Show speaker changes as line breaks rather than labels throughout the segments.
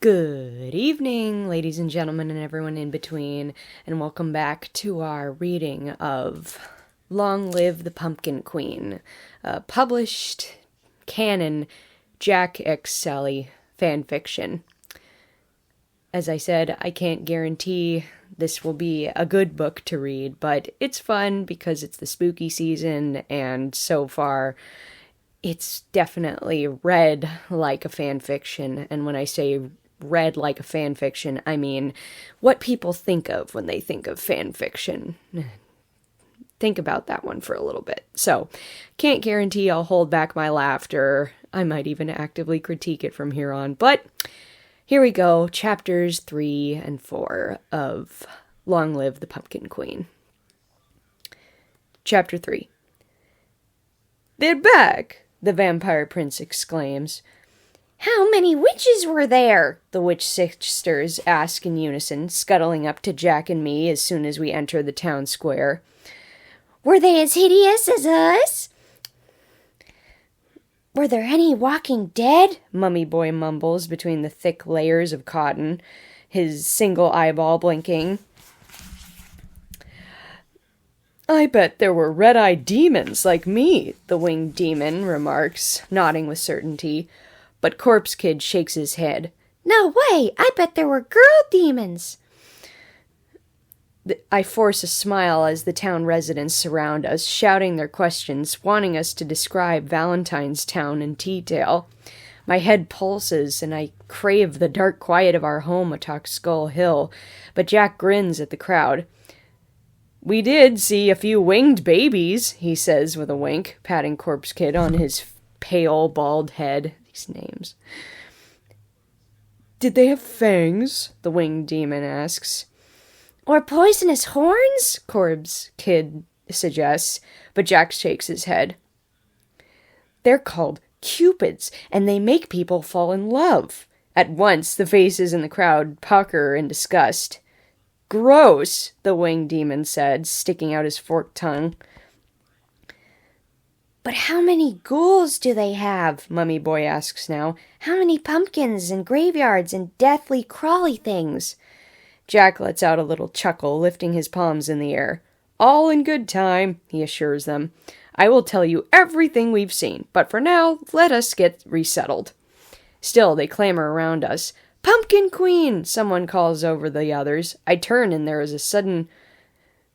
Good evening, ladies and gentlemen, and everyone in between, and welcome back to our reading of Long Live the Pumpkin Queen, published canon Jack X. Sally fanfiction. As I said, I can't guarantee this will be a good book to read, but it's fun because it's the spooky season, and so far it's definitely read like a fanfiction. And when I say read like a fanfiction, I mean what people think of when they think of fanfiction. Think about that one for a little bit. So, can't guarantee I'll hold back my laughter. I might even actively critique it from here on. But here we go, chapters 3 and 4 of Long Live the Pumpkin Queen. Chapter 3. "They're back!" the vampire prince exclaims.
"How many witches were there?"
the witch sisters ask in unison, scuttling up to Jack and me as soon as we enter the town square.
"Were they as hideous as us? Were there any walking dead?"
Mummy Boy mumbles between the thick layers of cotton, his single eyeball blinking. "I bet there were red-eyed demons like me," the winged demon remarks, nodding with certainty. But Corpse Kid shakes his head.
"No way! I bet there were girl demons!"
I force a smile as the town residents surround us, shouting their questions, wanting us to describe Valentine's Town in detail. My head pulses, and I crave the dark quiet of our home atop Skull Hill, but Jack grins at the crowd. "We did see a few winged babies," he says with a wink, patting Corpse Kid on his pale, bald head. These names. "Did they have fangs?" the winged demon asks.
"Or poisonous horns?"
Corpse Kid suggests, but Jack shakes his head. "They're called cupids, and they make people fall in love." At once, the faces in the crowd pucker in disgust. "Gross," the winged demon said, sticking out his forked tongue.
"But how many ghouls do they have?" Mummy Boy asks now. "How many pumpkins and graveyards and deathly crawly things?"
Jack lets out a little chuckle, lifting his palms in the air. "All in good time," he assures them. "I will tell you everything we've seen, but for now, let us get resettled." Still, they clamor around us. "Pumpkin Queen!" someone calls over the others. I turn and there is a sudden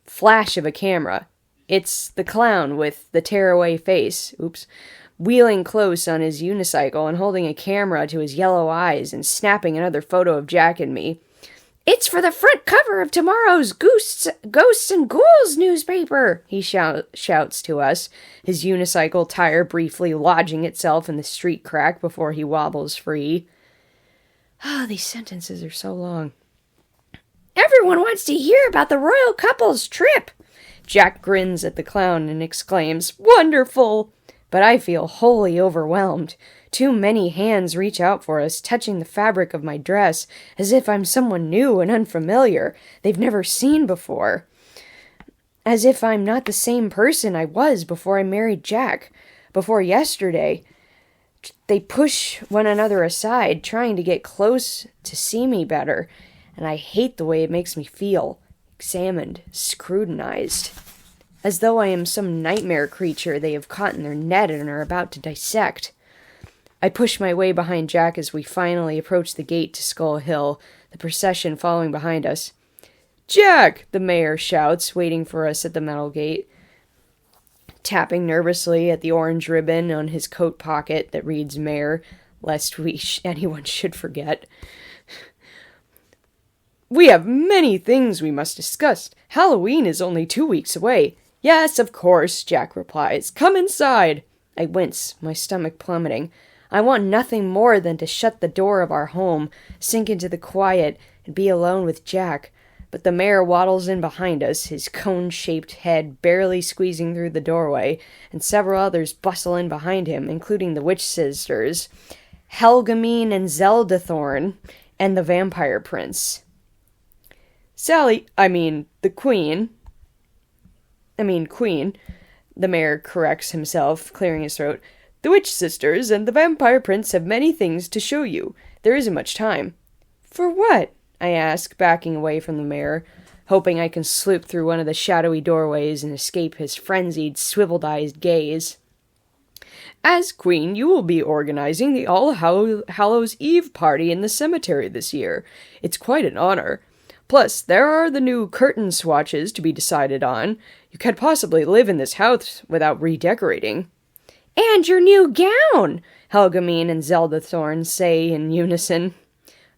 flash of a camera. It's the clown with the tearaway face, wheeling close on his unicycle and holding a camera to his yellow eyes and snapping another photo of Jack and me.
"It's for the front cover of tomorrow's Ghosts and Ghouls newspaper," he shouts to us, his unicycle tire briefly lodging itself in the street crack before he wobbles free. These sentences are so long. "Everyone wants to hear about the royal couple's trip."
Jack grins at the clown and exclaims, "Wonderful!" But I feel wholly overwhelmed. Too many hands reach out for us, touching the fabric of my dress, as if I'm someone new and unfamiliar they've never seen before. As if I'm not the same person I was before I married Jack, before yesterday. They push one another aside, trying to get close to see me better, and I hate the way it makes me feel. Examined, scrutinized, as though I am some nightmare creature they have caught in their net and are about to dissect. I push my way behind Jack as we finally approach the gate to Skull Hill, the procession following behind us. "Jack!" the mayor shouts, waiting for us at the metal gate, tapping nervously at the orange ribbon on his coat pocket that reads Mayor, lest anyone should forget. "We have many things we must discuss. Halloween is only 2 weeks away." "Yes, of course," Jack replies. "Come inside." I wince, my stomach plummeting. I want nothing more than to shut the door of our home, sink into the quiet, and be alone with Jack. But the mayor waddles in behind us, his cone-shaped head barely squeezing through the doorway, and several others bustle in behind him, including the witch sisters, Helgamine and Zeldathorn, and the vampire prince. Queen, the mayor corrects himself, clearing his throat. "The witch sisters and the vampire prince have many things to show you. There isn't much time." For what? I ask, backing away from the mayor, hoping I can slip through one of the shadowy doorways and escape his frenzied, swivel-eyed gaze. As queen, you will be organizing the All Hallows Eve party in the cemetery this year. It's quite an honor. Plus, there are the new curtain swatches to be decided on. You can't possibly live in this house without redecorating.
And your new gown,
Helgamine and Zelda Thorn say in unison.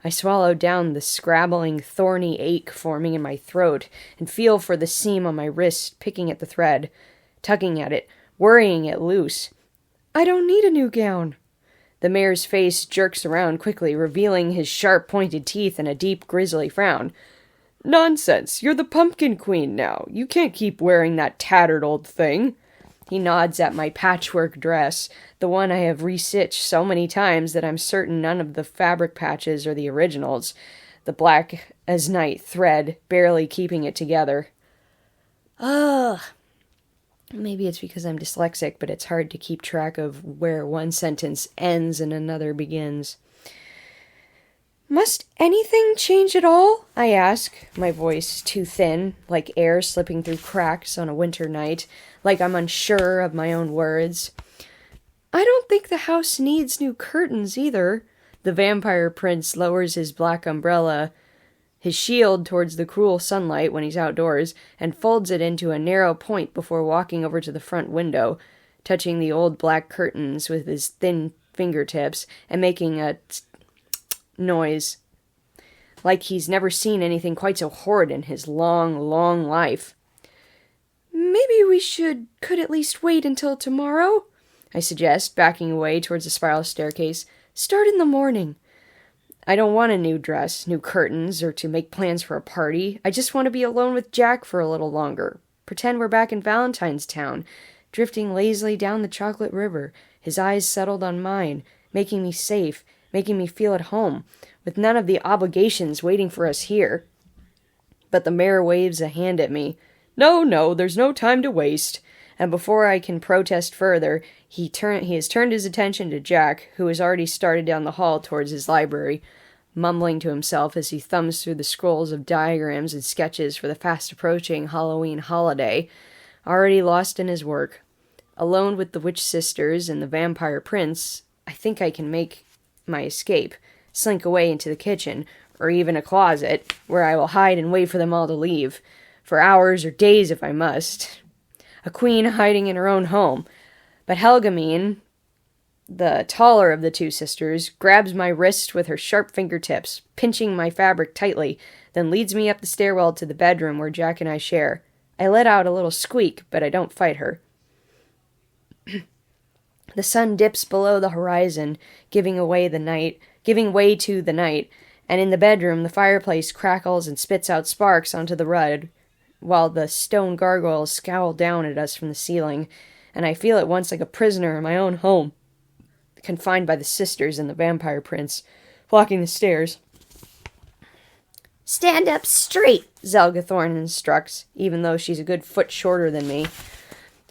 I swallow down the scrabbling, thorny ache forming in my throat and feel for the seam on my wrist, picking at the thread, tugging at it, worrying it loose. I don't need a new gown. The mayor's face jerks around quickly, revealing his sharp, pointed teeth and a deep, grisly frown. Nonsense, you're the Pumpkin Queen now. You can't keep wearing that tattered old thing. He nods at my patchwork dress, the one I have restitched so many times that I'm certain none of the fabric patches are the originals, the black as night thread barely keeping it together. Ugh. Maybe it's because I'm dyslexic, but it's hard to keep track of where one sentence ends and another begins. Must anything change at all? I ask, my voice too thin, like air slipping through cracks on a winter night, like I'm unsure of my own words. I don't think the house needs new curtains either. The vampire prince lowers his black umbrella, his shield towards the cruel sunlight when he's outdoors, and folds it into a narrow point before walking over to the front window, touching the old black curtains with his thin fingertips and making a noise, like he's never seen anything quite so horrid in his long, long life. Maybe we could at least wait until tomorrow, I suggest, backing away towards the spiral staircase. Start in the morning. I don't want a new dress, new curtains, or to make plans for a party. I just want to be alone with Jack for a little longer. Pretend we're back in Valentine's Town, drifting lazily down the chocolate river, his eyes settled on mine, making me safe, making me feel at home, with none of the obligations waiting for us here. But the mayor waves a hand at me. No, there's no time to waste. And before I can protest further, he has turned his attention to Jack, who has already started down the hall towards his library, mumbling to himself as he thumbs through the scrolls of diagrams and sketches for the fast-approaching Halloween holiday, already lost in his work. Alone with the witch sisters and the vampire prince, I think I can make my escape, slink away into the kitchen, or even a closet, where I will hide and wait for them all to leave, for hours or days if I must. A queen hiding in her own home. But Helgamine, the taller of the two sisters, grabs my wrist with her sharp fingertips, pinching my fabric tightly, then leads me up the stairwell to the bedroom where Jack and I share. I let out a little squeak, but I don't fight her. The sun dips below the horizon, giving way to the night, and in the bedroom the fireplace crackles and spits out sparks onto the rug, while the stone gargoyles scowl down at us from the ceiling, and I feel at once like a prisoner in my own home, confined by the sisters and the vampire prince, walking the stairs.
Stand up straight,
Zelda Thorn instructs, even though she's a good foot shorter than me,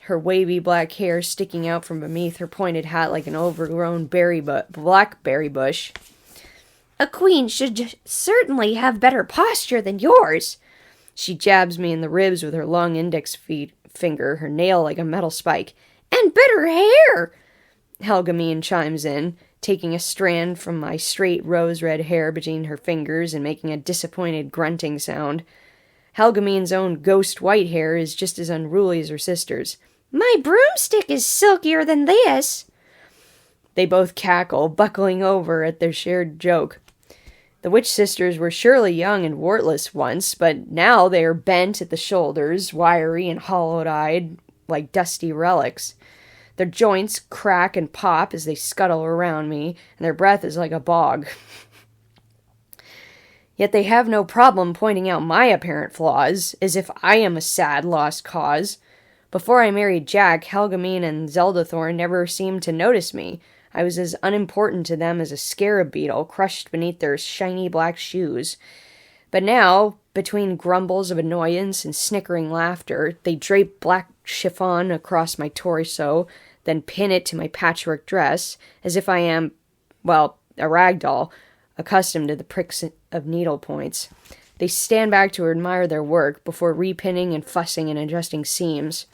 her wavy black hair sticking out from beneath her pointed hat like an overgrown blackberry bush.
A queen should certainly have better posture than yours.
She jabs me in the ribs with her long index finger, her nail like a metal spike.
And better hair,
Helgamine chimes in, taking a strand from my straight rose-red hair between her fingers and making a disappointed grunting sound. Helgamine's own ghost white hair is just as unruly as her sister's.
My broomstick is silkier than this.
They both cackle, buckling over at their shared joke. The witch sisters were surely young and wartless once, but now they are bent at the shoulders, wiry and hollow-eyed, like dusty relics. Their joints crack and pop as they scuttle around me, and their breath is like a bog. Yet they have no problem pointing out my apparent flaws, as if I am a sad lost cause. Before I married Jack, Helgamine and Zelda Thorn never seemed to notice me. I was as unimportant to them as a scarab beetle crushed beneath their shiny black shoes. But now, between grumbles of annoyance and snickering laughter, they drape black chiffon across my torso, then pin it to my patchwork dress, as if I am, well, a rag doll, accustomed to the of needle points. They stand back to admire their work before repinning and fussing and adjusting seams.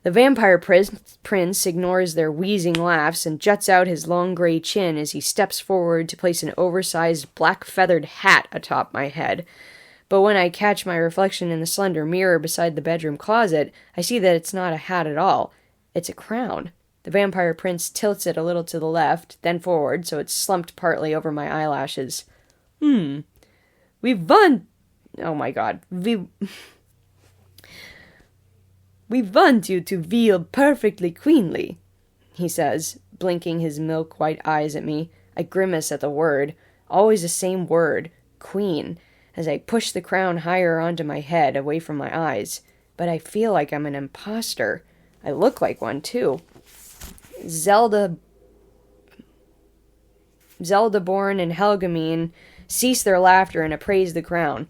The vampire prince ignores their wheezing laughs and juts out his long gray chin as he steps forward to place an oversized black feathered hat atop my head. But when I catch my reflection in the slender mirror beside the bedroom closet, I see that it's not a hat at all. It's a crown. The vampire prince tilts it a little to the left, then forward, so it's slumped partly over my eyelashes. We've won! Oh my god. We want you to feel perfectly queenly, he says, blinking his milk-white eyes at me. I grimace at the word. Always the same word. Queen. As I push the crown higher onto my head, away from my eyes. But I feel like I'm an imposter. I look like one, too. Zeldaborn and Helgamine cease their laughter and appraise the crown.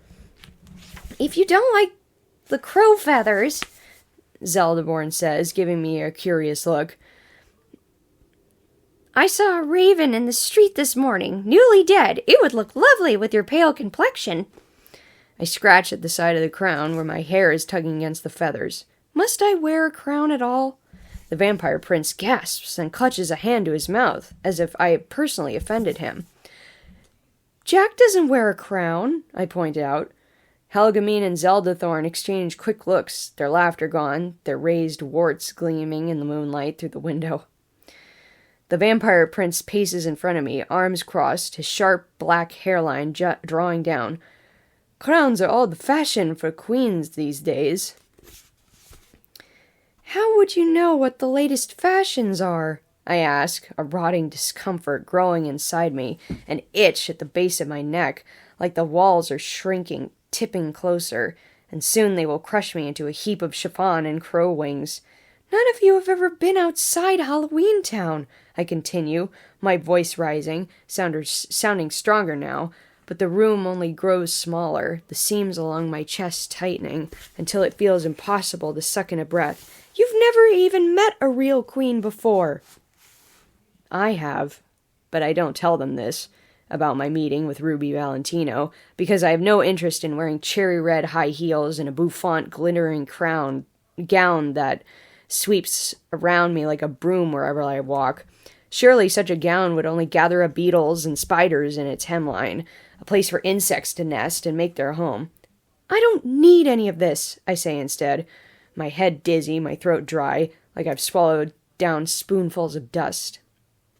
If you don't like the crow feathers,
Zeldaborn says, giving me a curious look.
I saw a raven in the street this morning, newly dead. It would look lovely with your pale complexion.
I scratch at the side of the crown where my hair is tugging against the feathers. Must I wear a crown at all? The vampire prince gasps and clutches a hand to his mouth, as if I had personally offended him. Jack doesn't wear a crown, I point out. Helgamine and Zeldathorn exchange quick looks, their laughter gone, their raised warts gleaming in the moonlight through the window. The vampire prince paces in front of me, arms crossed, his sharp black hairline drawing down. Crowns are all the fashion for queens these days. How would you know what the latest fashions are? I ask, a rotting discomfort growing inside me, an itch at the base of my neck, like the walls are shrinking, tipping closer, and soon they will crush me into a heap of chiffon and crow wings. None of you have ever been outside Halloween Town, I continue, my voice rising, sounding stronger now, but the room only grows smaller, the seams along my chest tightening, until it feels impossible to suck in a breath. You've never even met a real queen before. I have, but I don't tell them this about my meeting with Ruby Valentino, because I have no interest in wearing cherry red high heels and a bouffant glittering gown that sweeps around me like a broom wherever I walk. Surely such a gown would only gather up beetles and spiders in its hemline, a place for insects to nest and make their home. I don't need any of this, I say instead, my head dizzy, my throat dry, like I've swallowed down spoonfuls of dust.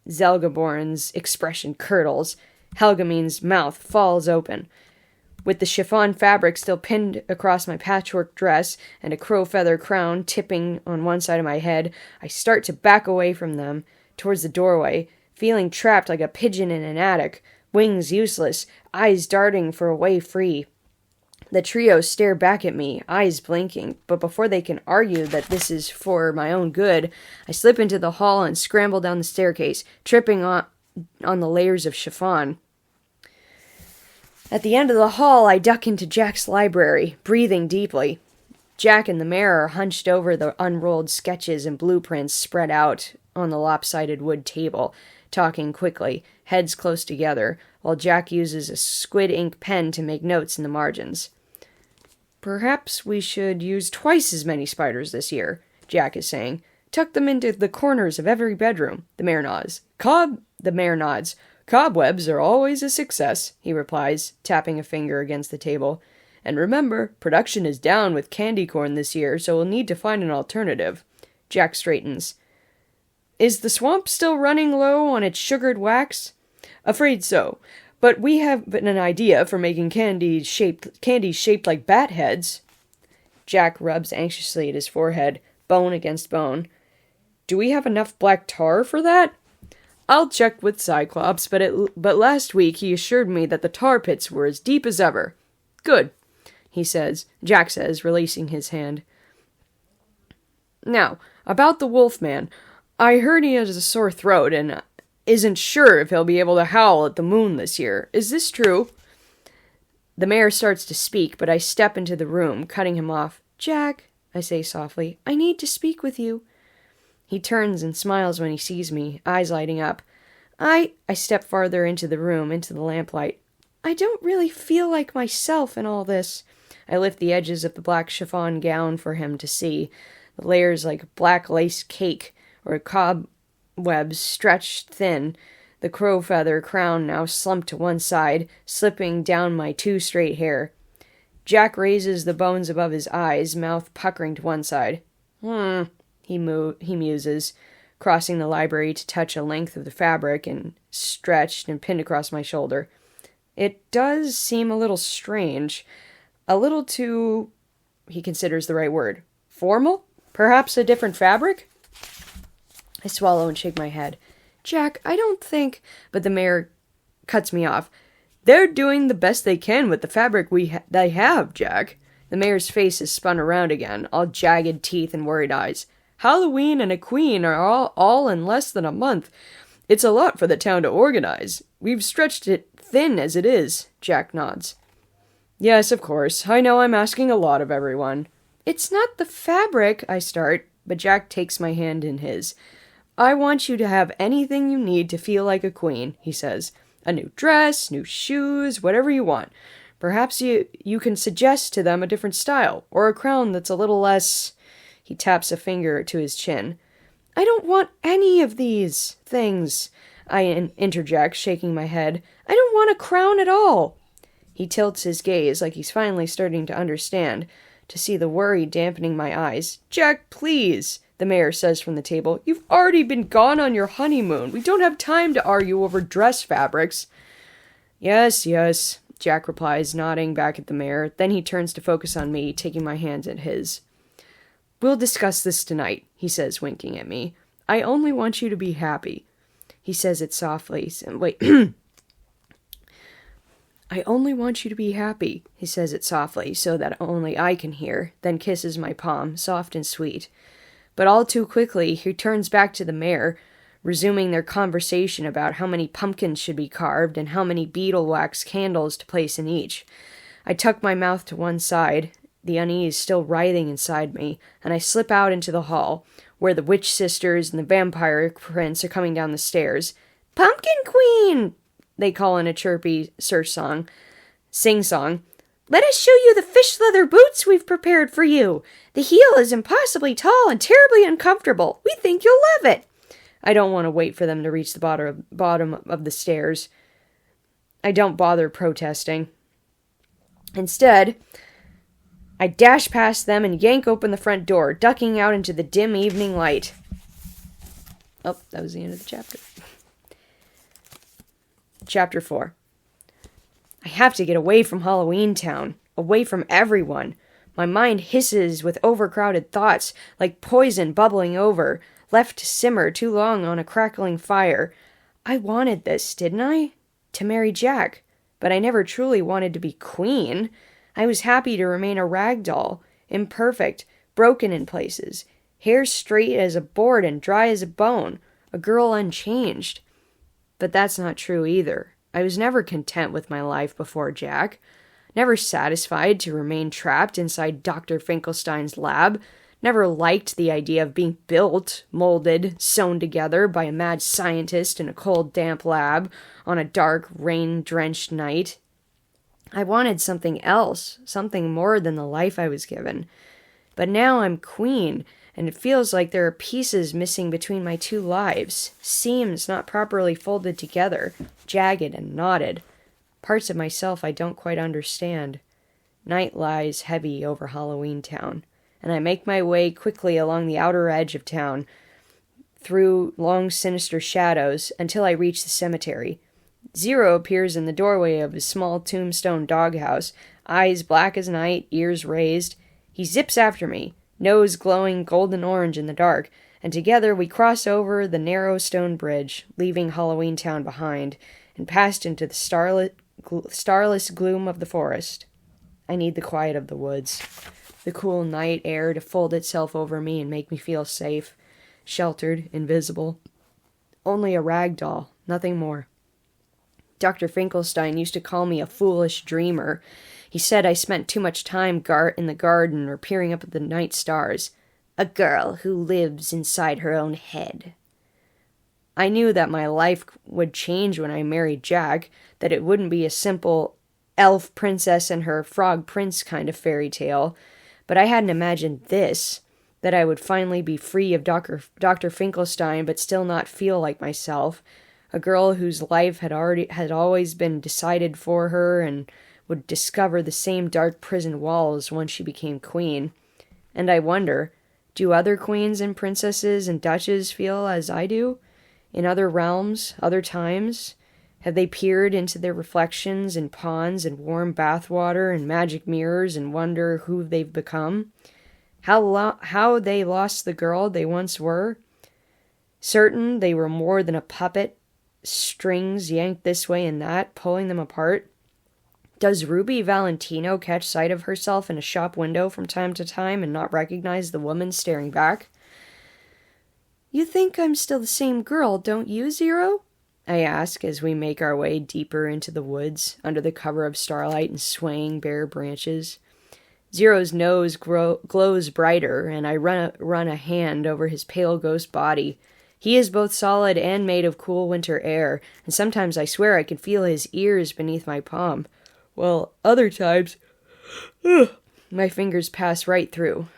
Zelgaborn's expression curdles. Helgamine's mouth falls open. With the chiffon fabric still pinned across my patchwork dress and a crow feather crown tipping on one side of my head, I start to back away from them, towards the doorway, feeling trapped like a pigeon in an attic, wings useless, eyes darting for a way free. The trio stare back at me, eyes blinking, but before they can argue that this is for my own good, I slip into the hall and scramble down the staircase, tripping on the layers of chiffon. At the end of the hall, I duck into Jack's library, breathing deeply. Jack and the mayor are hunched over the unrolled sketches and blueprints spread out on the lopsided wood table, talking quickly, heads close together, while Jack uses a squid ink pen to make notes in the margins. Perhaps we should use twice as many spiders this year, Jack is saying. Tuck them into the corners of every bedroom. The mayor nods. Cobwebs are always a success, he replies, tapping a finger against the table. And remember, production is down with candy corn this year, so we'll need to find an alternative. Jack straightens. Is the swamp still running low on its sugared wax? Afraid so. But we have an idea for making candies shaped like bat heads. Jack rubs anxiously at his forehead, bone against bone. Do we have enough black tar for that? I'll check with Cyclops, but last week he assured me that the tar pits were as deep as ever. Good, Jack says, releasing his hand. Now, about the Wolfman. I heard he has a sore throat and isn't sure if he'll be able to howl at the moon this year. Is this true? The mayor starts to speak, but I step into the room, cutting him off. Jack, I say softly, I need to speak with you. He turns and smiles when he sees me, eyes lighting up. I step farther into the room, into the lamplight. I don't really feel like myself in all this. I lift the edges of the black chiffon gown for him to see, the layers like black lace cake or cobwebs stretched thin, the crow feather crown now slumped to one side, slipping down my two straight hair. Jack raises the bones above his eyes, mouth puckering to one side. He muses, crossing the library to touch a length of the fabric and stretched and pinned across my shoulder. It does seem a little strange. A little too, he considers the right word, formal? Perhaps a different fabric? I swallow and shake my head. Jack, I don't think... But the mayor cuts me off. They're doing the best they can with the fabric they have, Jack. The mayor's face is spun around again, all jagged teeth and worried eyes. Halloween and a queen are all in less than a month. It's a lot for the town to organize. We've stretched it thin as it is, Jack nods. Yes, of course. I know I'm asking a lot of everyone. It's not the fabric, I start, but Jack takes my hand in his. I want you to have anything you need to feel like a queen, he says. A new dress, new shoes, whatever you want. Perhaps you can suggest to them a different style, or a crown that's a little less... He taps a finger to his chin. I don't want any of these things, I interject, shaking my head. I don't want a crown at all. He tilts his gaze like he's finally starting to understand, to see the worry dampening my eyes. Jack, please, the mayor says from the table. You've already been gone on your honeymoon. We don't have time to argue over dress fabrics. Yes, Jack replies, nodding back at the mayor. Then he turns to focus on me, taking my hands in his. We'll discuss this tonight, he says, winking at me. I only want you to be happy. He says it softly. Wait. I only want you to be happy, he says it softly, so that only I can hear, then kisses my palm, soft and sweet. But all too quickly, he turns back to the mayor, resuming their conversation about how many pumpkins should be carved and how many beetle wax candles to place in each. I tuck my mouth to one side, the unease still writhing inside me, and I slip out into the hall, where the witch sisters and the vampire prince are coming down the stairs. Pumpkin Queen! They call in a chirpy sing-song. Let us show you the fish leather boots we've prepared for you. The heel is impossibly tall and terribly uncomfortable. We think you'll love it. I don't want to wait for them to reach the bottom of the stairs. I don't bother protesting. Instead, I dash past them and yank open the front door, ducking out into the dim evening light. Oh, that was the end of the chapter. Chapter 4. I have to get away from Halloween Town, away from everyone. My mind hisses with overcrowded thoughts, like poison bubbling over, left to simmer too long on a crackling fire. I wanted this, didn't I? To marry Jack. But I never truly wanted to be queen. I was happy to remain a rag doll, imperfect, broken in places, hair straight as a board and dry as a bone, a girl unchanged. But that's not true either. I was never content with my life before Jack, never satisfied to remain trapped inside Dr. Finkelstein's lab, never liked the idea of being built, molded, sewn together by a mad scientist in a cold, damp lab on a dark, rain-drenched night. I wanted something else, something more than the life I was given. But now I'm queen, and it feels like there are pieces missing between my two lives, seams not properly folded together, jagged and knotted, parts of myself I don't quite understand. Night lies heavy over Halloween Town, and I make my way quickly along the outer edge of town, through long sinister shadows, until I reach the cemetery. Zero appears in the doorway of his small tombstone doghouse, eyes black as night, ears raised. He zips after me, nose glowing golden orange in the dark, and together we cross over the narrow stone bridge, leaving Halloween Town behind, and passed into the starless gloom of the forest. I need the quiet of the woods, the cool night air to fold itself over me and make me feel safe, sheltered, invisible. Only a rag doll, nothing more. Dr. Finkelstein used to call me a foolish dreamer. He said I spent too much time in the garden or peering up at the night stars. A girl who lives inside her own head. I knew that my life would change when I married Jack, that it wouldn't be as simple elf princess and her frog prince kind of fairy tale, but I hadn't imagined this, that I would finally be free of Dr. Finkelstein but still not feel like myself, a girl whose life had always been decided for her and would discover the same dark prison walls once she became queen. And I wonder, do other queens and princesses and duchesses feel as I do? In other realms, other times? Have they peered into their reflections in ponds and warm bathwater and magic mirrors and wonder who they've become? How they lost the girl they once were? Certain they were more than a puppet, strings yanked this way and that, pulling them apart? Does Ruby Valentino catch sight of herself in a shop window from time to time and not recognize the woman staring back? "You think I'm still the same girl, don't you, Zero?" I ask as we make our way deeper into the woods, under the cover of starlight and swaying bare branches. Zero's nose glows brighter, and I run a hand over his pale ghost body. He is both solid and made of cool winter air, and sometimes I swear I can feel his ears beneath my palm. Well, other times, my fingers pass right through.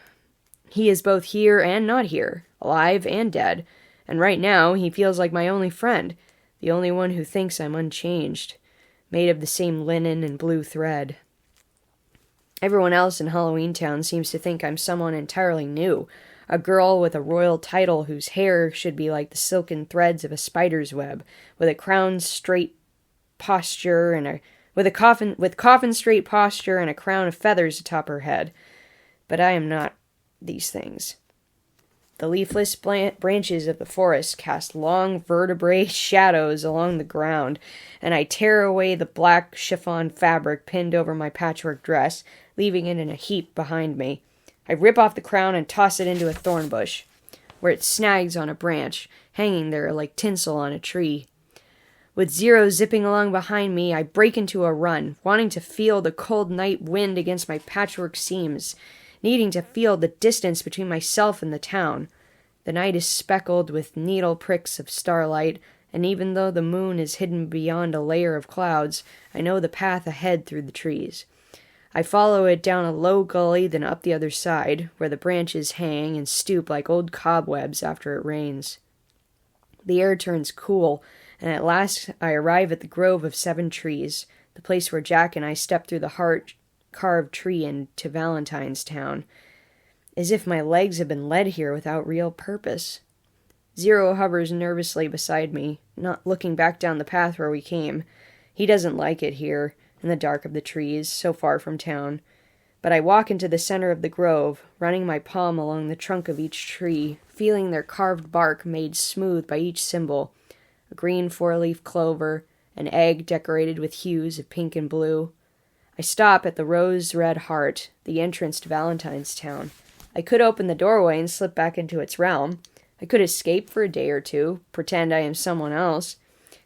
He is both here and not here, alive and dead, and right now he feels like my only friend, the only one who thinks I'm unchanged, made of the same linen and blue thread. Everyone else in Halloween Town seems to think I'm someone entirely new, a girl with a royal title whose hair should be like the silken threads of a spider's web, with a coffin-straight posture and a crown of feathers atop her head. But I am not these things. The leafless branches of the forest cast long vertebrae shadows along the ground, and I tear away the black chiffon fabric pinned over my patchwork dress, leaving it in a heap behind me. I rip off the crown and toss it into a thorn bush, where it snags on a branch, hanging there like tinsel on a tree. With Zero zipping along behind me, I break into a run, wanting to feel the cold night wind against my patchwork seams, needing to feel the distance between myself and the town. The night is speckled with needle pricks of starlight, and even though the moon is hidden beyond a layer of clouds, I know the path ahead through the trees. I follow it down a low gully, then up the other side, where the branches hang and stoop like old cobwebs after it rains. The air turns cool, and at last I arrive at the grove of 7 trees, the place where Jack and I stepped through the heart-carved tree into Valentine's Town, as if my legs had been led here without real purpose. Zero hovers nervously beside me, not looking back down the path where we came. He doesn't like it here, in the dark of the trees, so far from town. But I walk into the center of the grove, running my palm along the trunk of each tree, feeling their carved bark made smooth by each symbol, a green 4-leaf clover, an egg decorated with hues of pink and blue. I stop at the rose-red heart, the entrance to Valentine's Town. I could open the doorway and slip back into its realm. I could escape for a day or two, pretend I am someone else.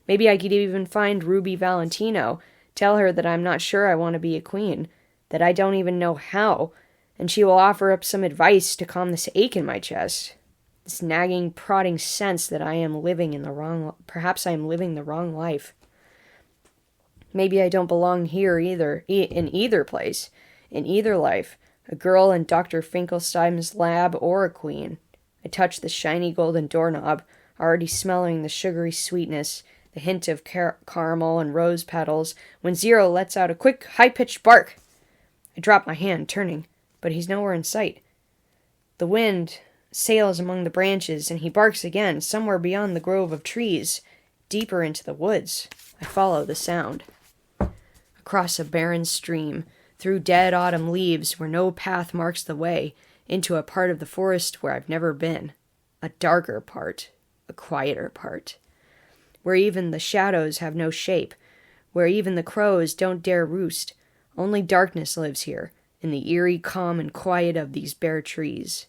Maybe I could even find Ruby Valentino, tell her that I'm not sure I want to be a queen, that I don't even know how, and she will offer up some advice to calm this ache in my chest, this nagging, prodding sense that perhaps I am living the wrong life. Maybe I don't belong here either, in either place, in either life, a girl in Dr. Finkelstein's lab or a queen. I touch the shiny golden doorknob, already smelling the sugary sweetness, the hint of caramel and rose petals, when Zero lets out a quick, high-pitched bark. I drop my hand, turning, but he's nowhere in sight. The wind sails among the branches, and he barks again, somewhere beyond the grove of trees, deeper into the woods. I follow the sound. Across a barren stream, through dead autumn leaves where no path marks the way, into a part of the forest where I've never been. A darker part, a quieter part, where even the shadows have no shape, where even the crows don't dare roost. Only darkness lives here, in the eerie calm and quiet of these bare trees.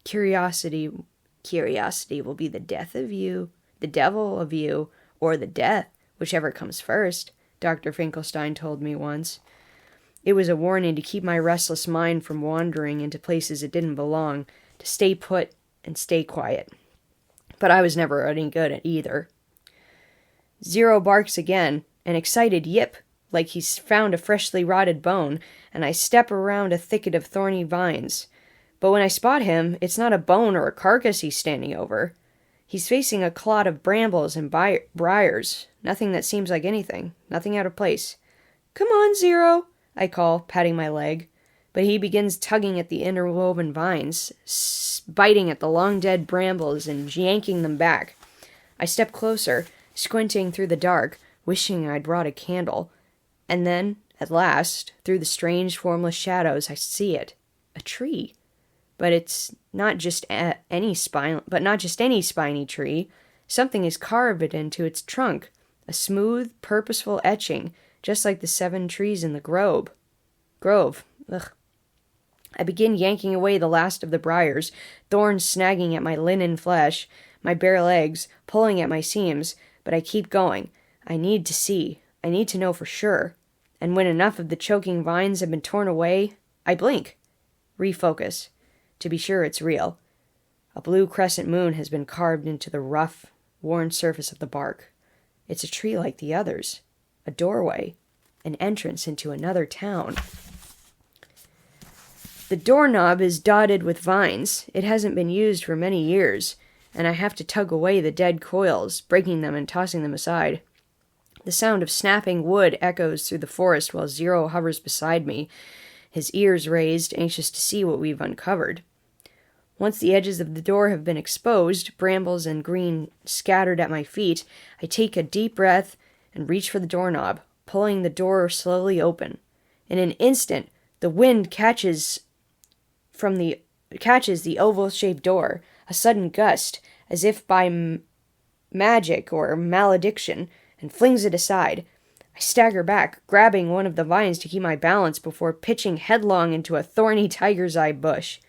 Curiosity will be the death of you, the devil of you, or the death, whichever comes first, Dr. Finkelstein told me once. It was a warning to keep my restless mind from wandering into places it didn't belong, to stay put and stay quiet. But I was never any good at either. Zero barks again, an excited yip, like he's found a freshly rotted bone, and I step around a thicket of thorny vines. But when I spot him, it's not a bone or a carcass he's standing over. He's facing a clod of brambles and briars, nothing that seems like anything, nothing out of place. "Come on, Zero," I call, patting my leg. But he begins tugging at the interwoven vines, biting at the long-dead brambles and yanking them back. I step closer, squinting through the dark, wishing I'd brought a candle. And then, at last, through the strange, formless shadows, I see it. A tree. But it's not just any spiny tree. Something is carved into its trunk, a smooth, purposeful etching, just like the 7 trees in the grove. Ugh. I begin yanking away the last of the briars, thorns snagging at my linen flesh, my bare legs, pulling at my seams, but I keep going. I need to see. I need to know for sure. And when enough of the choking vines have been torn away, I blink. Refocus. To be sure it's real. A blue crescent moon has been carved into the rough, worn surface of the bark. It's a tree like the others. A doorway. An entrance into another town. The doorknob is dotted with vines. It hasn't been used for many years, and I have to tug away the dead coils, breaking them and tossing them aside. The sound of snapping wood echoes through the forest while Zero hovers beside me, his ears raised, anxious to see what we've uncovered. Once the edges of the door have been exposed, brambles and green scattered at my feet, I take a deep breath and reach for the doorknob, pulling the door slowly open. In an instant, the wind catches the oval-shaped door, a sudden gust, as if by magic or malediction, and flings it aside. I stagger back, grabbing one of the vines to keep my balance before pitching headlong into a thorny tiger's eye bush.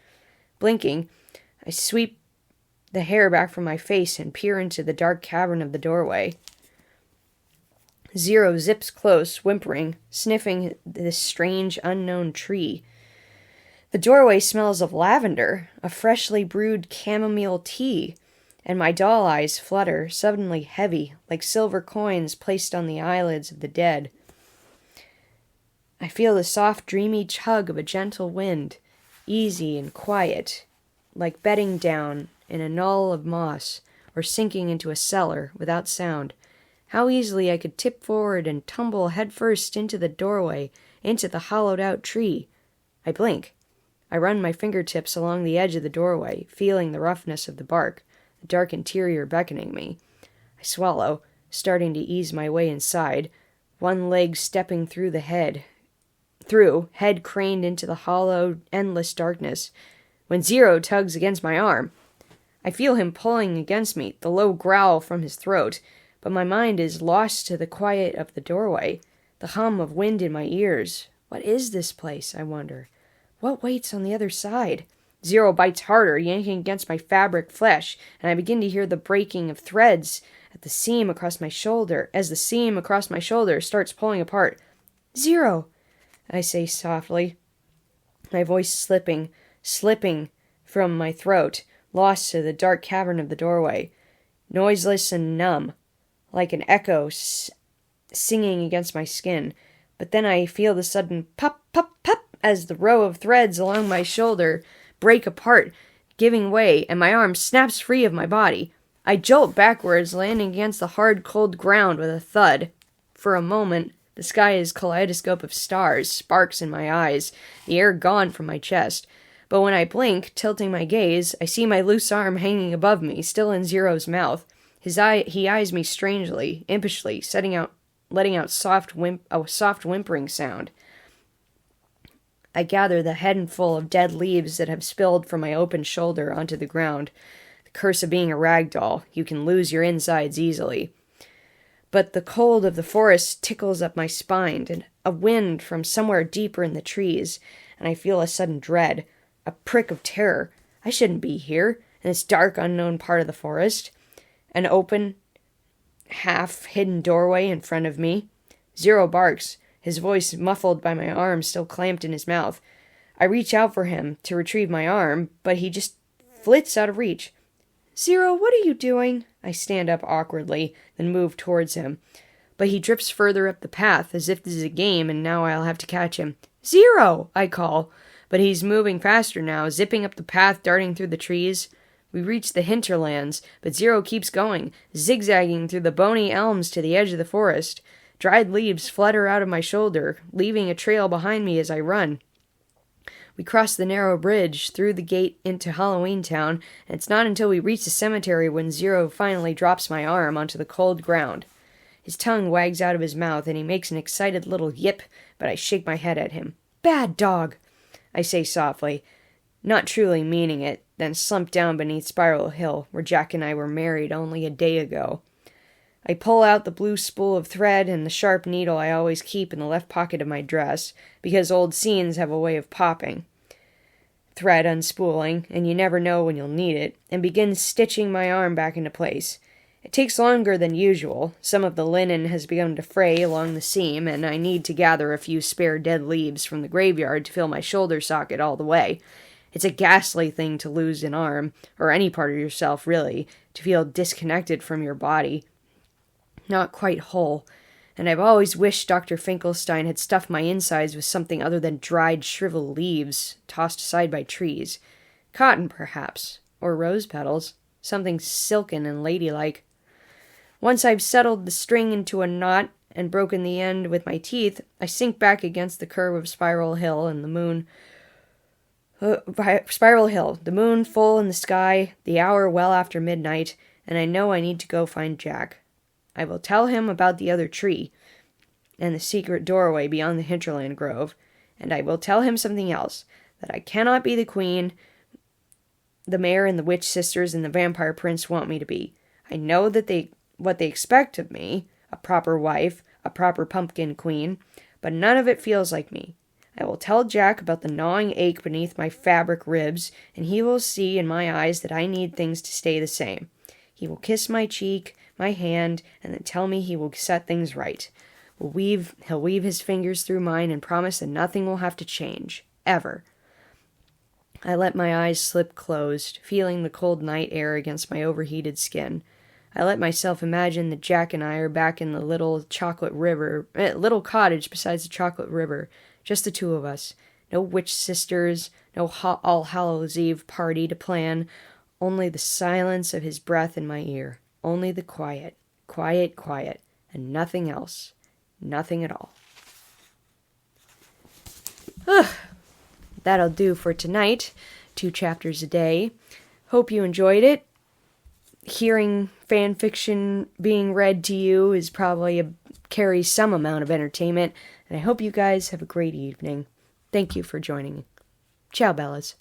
Blinking, I sweep the hair back from my face and peer into the dark cavern of the doorway. Zero zips close, whimpering, sniffing this strange, unknown tree. The doorway smells of lavender, a freshly brewed chamomile tea, and my doll eyes flutter, suddenly heavy, like silver coins placed on the eyelids of the dead. I feel the soft, dreamy chug of a gentle wind, easy and quiet, like bedding down in a knoll of moss, or sinking into a cellar without sound. How easily I could tip forward and tumble headfirst into the doorway, into the hollowed-out tree. I blink. I run my fingertips along the edge of the doorway, feeling the roughness of the bark, the dark interior beckoning me. I swallow, starting to ease my way inside, one leg stepping through, head craned into the hollow, endless darkness, when Zero tugs against my arm. I feel him pulling against me, the low growl from his throat, but my mind is lost to the quiet of the doorway, the hum of wind in my ears. What is this place, I wonder? What waits on the other side? Zero bites harder, yanking against my fabric flesh, and I begin to hear the breaking of threads at the seam across my shoulder, as the seam across my shoulder starts pulling apart. "Zero," I say softly, my voice slipping from my throat, lost to the dark cavern of the doorway, noiseless and numb, like an echo singing against my skin. But then I feel the sudden pop, pop, pop, as the row of threads along my shoulder break apart, giving way, and my arm snaps free of my body. I jolt backwards, landing against the hard, cold ground with a thud. For a moment, the sky is a kaleidoscope of stars, sparks in my eyes, the air gone from my chest. But when I blink, tilting my gaze, I see my loose arm hanging above me, still in Zero's mouth. He eyes me strangely, impishly, letting out a soft whimpering sound. I gather the handful of dead leaves that have spilled from my open shoulder onto the ground. The curse of being a rag doll. You can lose your insides easily. But the cold of the forest tickles up my spine, and a wind from somewhere deeper in the trees, and I feel a sudden dread, a prick of terror. I shouldn't be here, in this dark, unknown part of the forest. An open, half-hidden doorway in front of me. Zero barks, his voice muffled by my arm still clamped in his mouth. I reach out for him to retrieve my arm, but he just flits out of reach. "Zero, what are you doing?" I stand up awkwardly, then move towards him. but he drifts further up the path, as if this is a game, and now I'll have to catch him. "Zero!" I call, but he's moving faster now, zipping up the path, darting through the trees. We reach the hinterlands, but Zero keeps going, zigzagging through the bony elms to the edge of the forest. Dried leaves flutter out of my shoulder, leaving a trail behind me as I run. We cross the narrow bridge through the gate into Halloween Town, and it's not until we reach the cemetery when Zero finally drops my arm onto the cold ground. His tongue wags out of his mouth, and he makes an excited little yip, but I shake my head at him. "Bad dog," I say softly, not truly meaning it, then slump down beneath Spiral Hill, where Jack and I were married only a day ago. I pull out the blue spool of thread and the sharp needle I always keep in the left pocket of my dress, because old scenes have a way of popping. Thread unspooling, and you never know when you'll need it, and begin stitching my arm back into place. It takes longer than usual. Some of the linen has begun to fray along the seam, and I need to gather a few spare dead leaves from the graveyard to fill my shoulder socket all the way. It's a ghastly thing to lose an arm, or any part of yourself, really, to feel disconnected from your body. Not quite whole, and I've always wished Dr. Finkelstein had stuffed my insides with something other than dried, shriveled leaves, tossed aside by trees. Cotton, perhaps, or rose petals, something silken and ladylike. Once I've settled the string into a knot and broken the end with my teeth, I sink back against the curve of Spiral Hill and the moon. Spiral Hill, the moon full in the sky, the hour well after midnight, and I know I need to go find Jack. I will tell him about the other tree and the secret doorway beyond the hinterland grove, and I will tell him something else, that I cannot be the queen the mayor and the witch sisters and the vampire prince want me to be. I know that what they expect of me, a proper wife, a proper pumpkin queen, but none of it feels like me. I will tell Jack about the gnawing ache beneath my fabric ribs, and he will see in my eyes that I need things to stay the same. He will kiss my cheek, my hand, and then tell me he will set things right. He'll weave his fingers through mine and promise that nothing will have to change. Ever. I let my eyes slip closed, feeling the cold night air against my overheated skin. I let myself imagine that Jack and I are back in the little little cottage beside the chocolate river, just the two of us. No witch sisters, no All Hallows Eve party to plan, only the silence of his breath in my ear. Only the quiet, quiet, quiet, and nothing else. Nothing at all. That'll do for tonight. 2 chapters a day. Hope you enjoyed it. Hearing fan fiction being read to you is probably carries some amount of entertainment, and I hope you guys have a great evening. Thank you for joining. Ciao, Bellas.